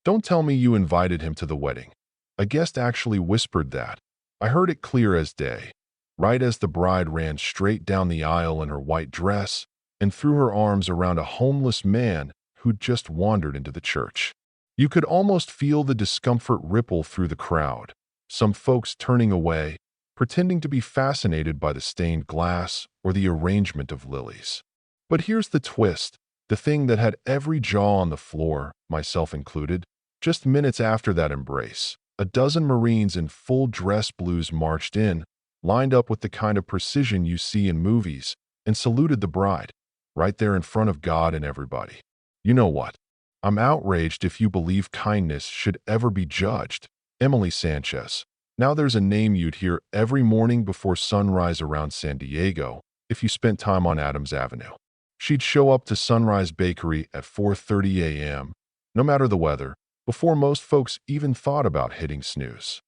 Don't tell me you invited him to the wedding. A guest actually whispered that. I heard it clear as day, right as the bride ran straight down the aisle in her white dress and threw her arms around a homeless man who'd just wandered into the church. You could almost feel the discomfort ripple through the crowd, some folks turning away, pretending to be fascinated by the stained glass or the arrangement of lilies. But here's the twist, the thing that had every jaw on the floor, myself included. Just minutes after that embrace, a dozen Marines in full dress blues marched in, lined up with the kind of precision you see in movies, and saluted the bride, right there in front of God and everybody. You know what? I'm outraged if you believe kindness should ever be judged. Emily Sanchez. Now there's a name you'd hear every morning before sunrise around San Diego if you spent time on Adams Avenue. She'd show up to Sunrise Bakery at 4:30 a.m., no matter the weather, before most folks even thought about hitting snooze.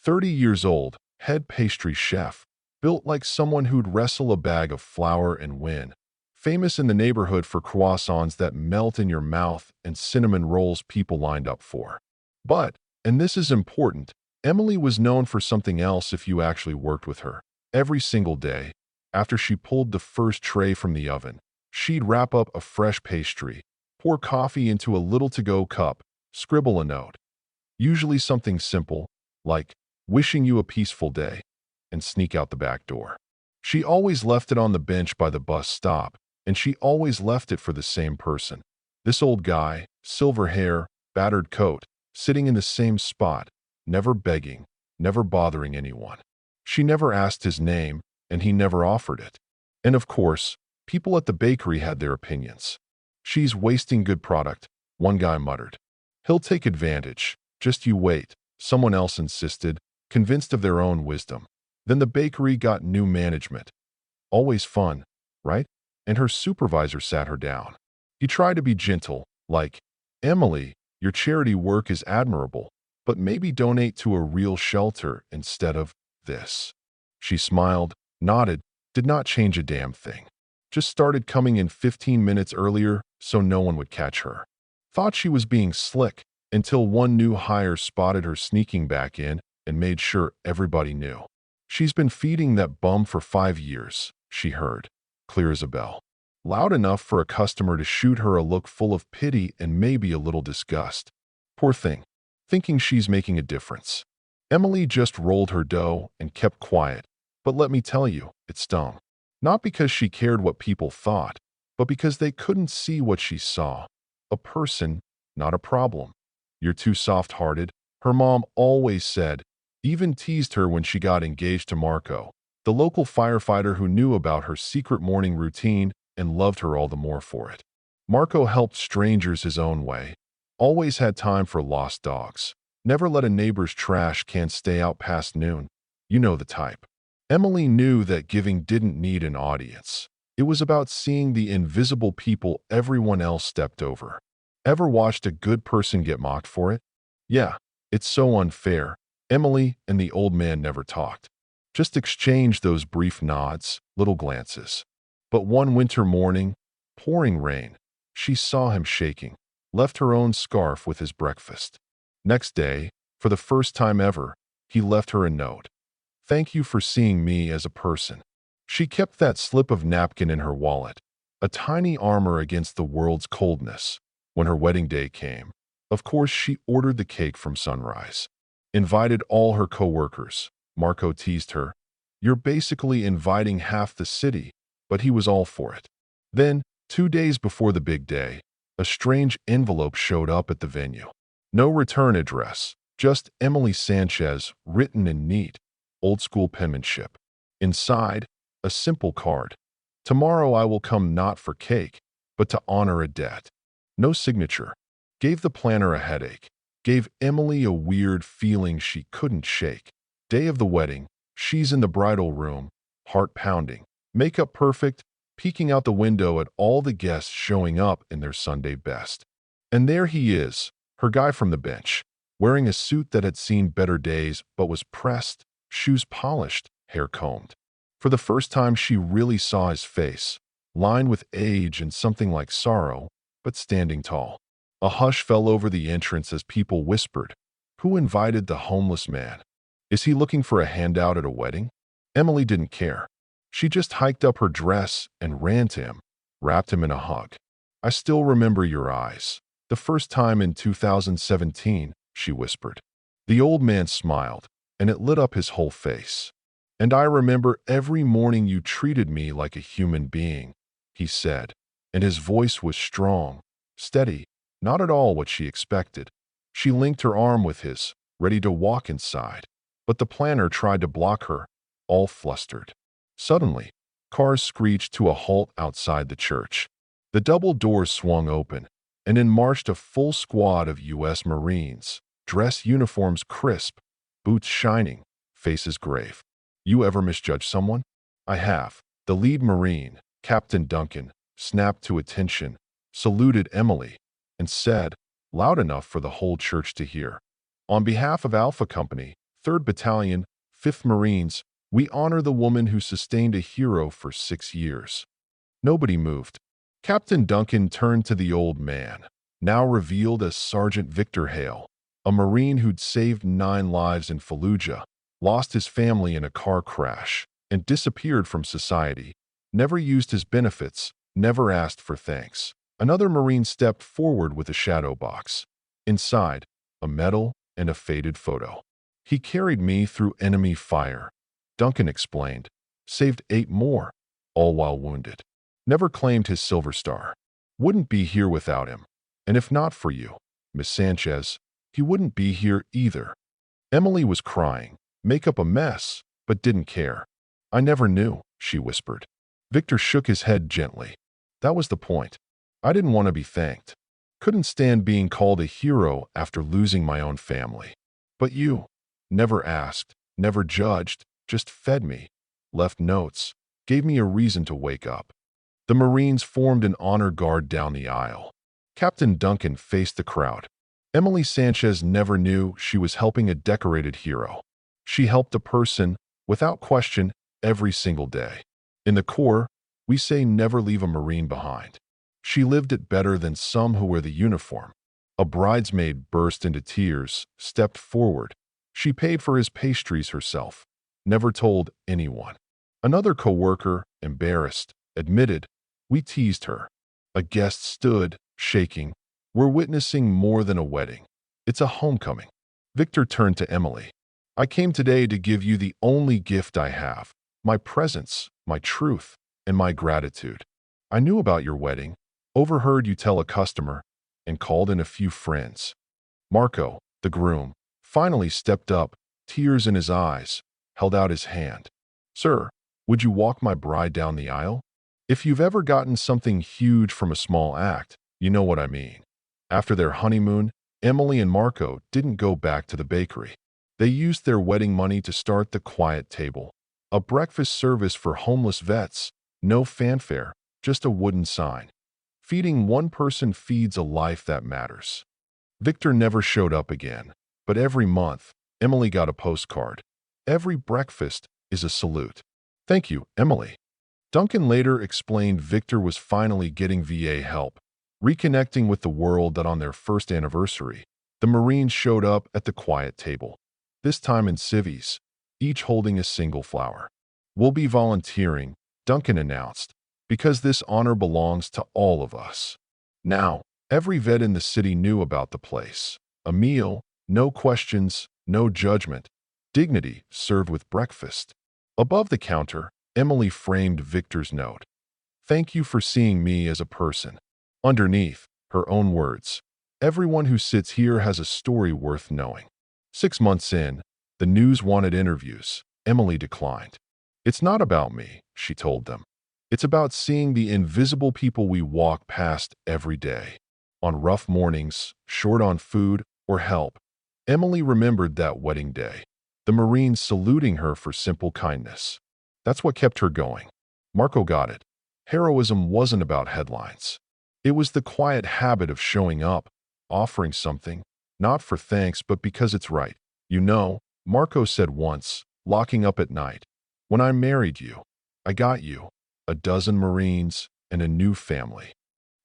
30 years old, head pastry chef, built like someone who'd wrestle a bag of flour and win. Famous in the neighborhood for croissants that melt in your mouth and cinnamon rolls people lined up for. But, and this is important, Emily was known for something else if you actually worked with her. Every single day, after she pulled the first tray from the oven, she'd wrap up a fresh pastry, pour coffee into a little to-go cup, scribble a note. Usually something simple, like, wishing you a peaceful day, and sneak out the back door. She always left it on the bench by the bus stop, and she always left it for the same person. This old guy, silver hair, battered coat, sitting in the same spot, never begging, never bothering anyone. She never asked his name, and he never offered it. And of course, people at the bakery had their opinions. She's wasting good product, one guy muttered. He'll take advantage. Just you wait, someone else insisted, convinced of their own wisdom. Then the bakery got new management. Always fun, right? And her supervisor sat her down. He tried to be gentle, like, Emily, your charity work is admirable, but maybe donate to a real shelter instead of this. She smiled, nodded, did not change a damn thing. Just started coming in 15 minutes earlier so no one would catch her. Thought she was being slick until one new hire spotted her sneaking back in and made sure everybody knew. She's been feeding that bum for 5 years, she heard, clear as a bell. Loud enough for a customer to shoot her a look full of pity and maybe a little disgust. Poor thing, thinking she's making a difference. Emily just rolled her dough and kept quiet, but let me tell you, it stung. Not because she cared what people thought, but because they couldn't see what she saw. A person, not a problem. You're too soft-hearted, her mom always said, even teased her when she got engaged to Marco, the local firefighter who knew about her secret morning routine and loved her all the more for it. Marco helped strangers his own way, always had time for lost dogs, never let a neighbor's trash can stay out past noon. You know the type. Emily knew that giving didn't need an audience. It was about seeing the invisible people everyone else stepped over. Ever watched a good person get mocked for it? Yeah, it's so unfair. Emily and the old man never talked. Just exchanged those brief nods, little glances. But one winter morning, pouring rain, she saw him shaking, left her own scarf with his breakfast. Next day, for the first time ever, he left her a note. Thank you for seeing me as a person. She kept that slip of napkin in her wallet, a tiny armor against the world's coldness. When her wedding day came, of course she ordered the cake from Sunrise. Invited all her co-workers. Marco teased her. You're basically inviting half the city, but he was all for it. Then, 2 days before the big day, a strange envelope showed up at the venue. No return address, just Emily Sanchez written in neat, old-school penmanship. Inside, a simple card. Tomorrow I will come not for cake, but to honor a debt. No signature. Gave the planner a headache. Gave Emily a weird feeling she couldn't shake. Day of the wedding, she's in the bridal room, heart pounding, makeup perfect, peeking out the window at all the guests showing up in their Sunday best. And there he is, her guy from the bench, wearing a suit that had seen better days but was pressed, shoes polished, hair combed. For the first time she really saw his face, lined with age and something like sorrow, but standing tall. A hush fell over the entrance as people whispered, "Who invited the homeless man? Is he looking for a handout at a wedding?" Emily didn't care. She just hiked up her dress and ran to him, wrapped him in a hug. "I still remember your eyes. The first time in 2017, she whispered. The old man smiled, and it lit up his whole face. "And I remember every morning you treated me like a human being," he said, and his voice was strong, steady, not at all what she expected. She linked her arm with his, ready to walk inside, but the planner tried to block her, all flustered. Suddenly, cars screeched to a halt outside the church. The double doors swung open, and in marched a full squad of U.S. Marines, dress uniforms crisp, boots shining, faces grave. "You ever misjudge someone?" "I have." The lead Marine, Captain Duncan, snapped to attention, saluted Emily, and said, loud enough for the whole church to hear, "On behalf of Alpha Company, 3rd Battalion, 5th Marines, we honor the woman who sustained a hero for 6 years." Nobody moved. Captain Duncan turned to the old man, now revealed as Sergeant Victor Hale, a Marine who'd saved 9 lives in Fallujah, lost his family in a car crash, and disappeared from society, never used his benefits, never asked for thanks. Another Marine stepped forward with a shadow box. Inside, a medal and a faded photo. "He carried me through enemy fire," Duncan explained. "Saved 8 more, all while wounded. Never claimed his silver star. Wouldn't be here without him. And if not for you, Miss Sanchez, he wouldn't be here either." Emily was crying, makeup a mess, but didn't care. "I never knew," she whispered. Victor shook his head gently. "That was the point. I didn't want to be thanked. Couldn't stand being called a hero after losing my own family. But you never asked, never judged, just fed me, left notes, gave me a reason to wake up." The Marines formed an honor guard down the aisle. Captain Duncan faced the crowd. Emily Sanchez never knew she was helping a decorated hero. She helped a person, without question, every single day. In the Corps, we say never leave a Marine behind. She lived it better than some who wear the uniform. A bridesmaid burst into tears, stepped forward. She paid for his pastries herself, never told anyone. Another co-worker, embarrassed, admitted, "We teased her." A guest stood, shaking. "We're witnessing more than a wedding. It's a homecoming." Victor turned to Emily. "I came today to give you the only gift I have, my presence, my truth, and my gratitude. I knew about your wedding, overheard you tell a customer, and called in a few friends." Marco, the groom, finally stepped up, tears in his eyes, held out his hand. "Sir, would you walk my bride down the aisle?" If you've ever gotten something huge from a small act, you know what I mean. After their honeymoon, Emily and Marco didn't go back to the bakery. They used their wedding money to start the Quiet Table, a breakfast service for homeless vets, no fanfare, just a wooden sign. Feeding one person feeds a life that matters. Victor never showed up again, but every month, Emily got a postcard. Every breakfast is a salute. "Thank you, Emily." Duncan later explained Victor was finally getting VA help, reconnecting with the world that on their first anniversary, the Marines showed up at the Quiet Table, this time in civvies, each holding a single flower. "We'll be volunteering," Duncan announced, "because this honor belongs to all of us." Now, every vet in the city knew about the place. A meal, no questions, no judgment. Dignity served with breakfast. Above the counter, Emily framed Victor's note. "Thank you for seeing me as a person." Underneath, her own words. "Everyone who sits here has a story worth knowing." 6 months in, the news wanted interviews. Emily declined. "It's not about me," she told them. "It's about seeing the invisible people we walk past every day. On rough mornings, short on food or help." Emily remembered that wedding day, the Marines saluting her for simple kindness. That's what kept her going. Marco got it. Heroism wasn't about headlines. It was the quiet habit of showing up, offering something, not for thanks but because it's right. "You know," Marco said once, locking up at night, "when I married you, I got you a dozen Marines and a new family."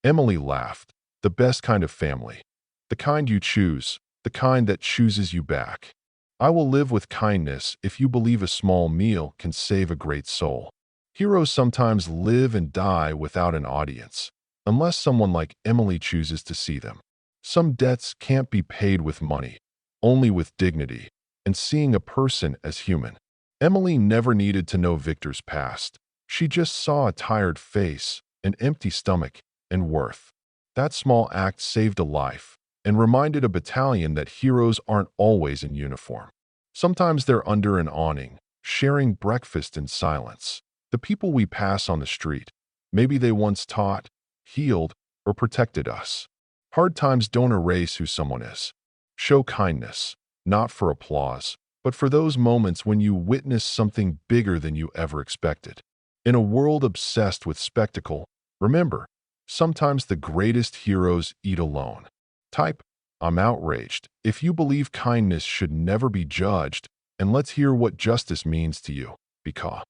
Emily laughed. "The best kind of family," The kind you choose, the kind that chooses you back. I will live with kindness if you believe a small meal can save a great soul. Heroes sometimes live and die without an audience, unless someone like Emily chooses to see them. Some debts can't be paid with money, only with dignity, and seeing a person as human. Emily never needed to know Victor's past. She just saw a tired face, an empty stomach, and worth. That small act saved a life and reminded a battalion that heroes aren't always in uniform. Sometimes they're under an awning, sharing breakfast in silence. The people we pass on the street, maybe they once taught, healed, or protected us. Hard times don't erase who someone is. Show kindness, not for applause, but for those moments when you witness something bigger than you ever expected. In a world obsessed with spectacle, remember, sometimes the greatest heroes eat alone. Type, I'm outraged, if you believe kindness should never be judged, and let's hear what justice means to you. Because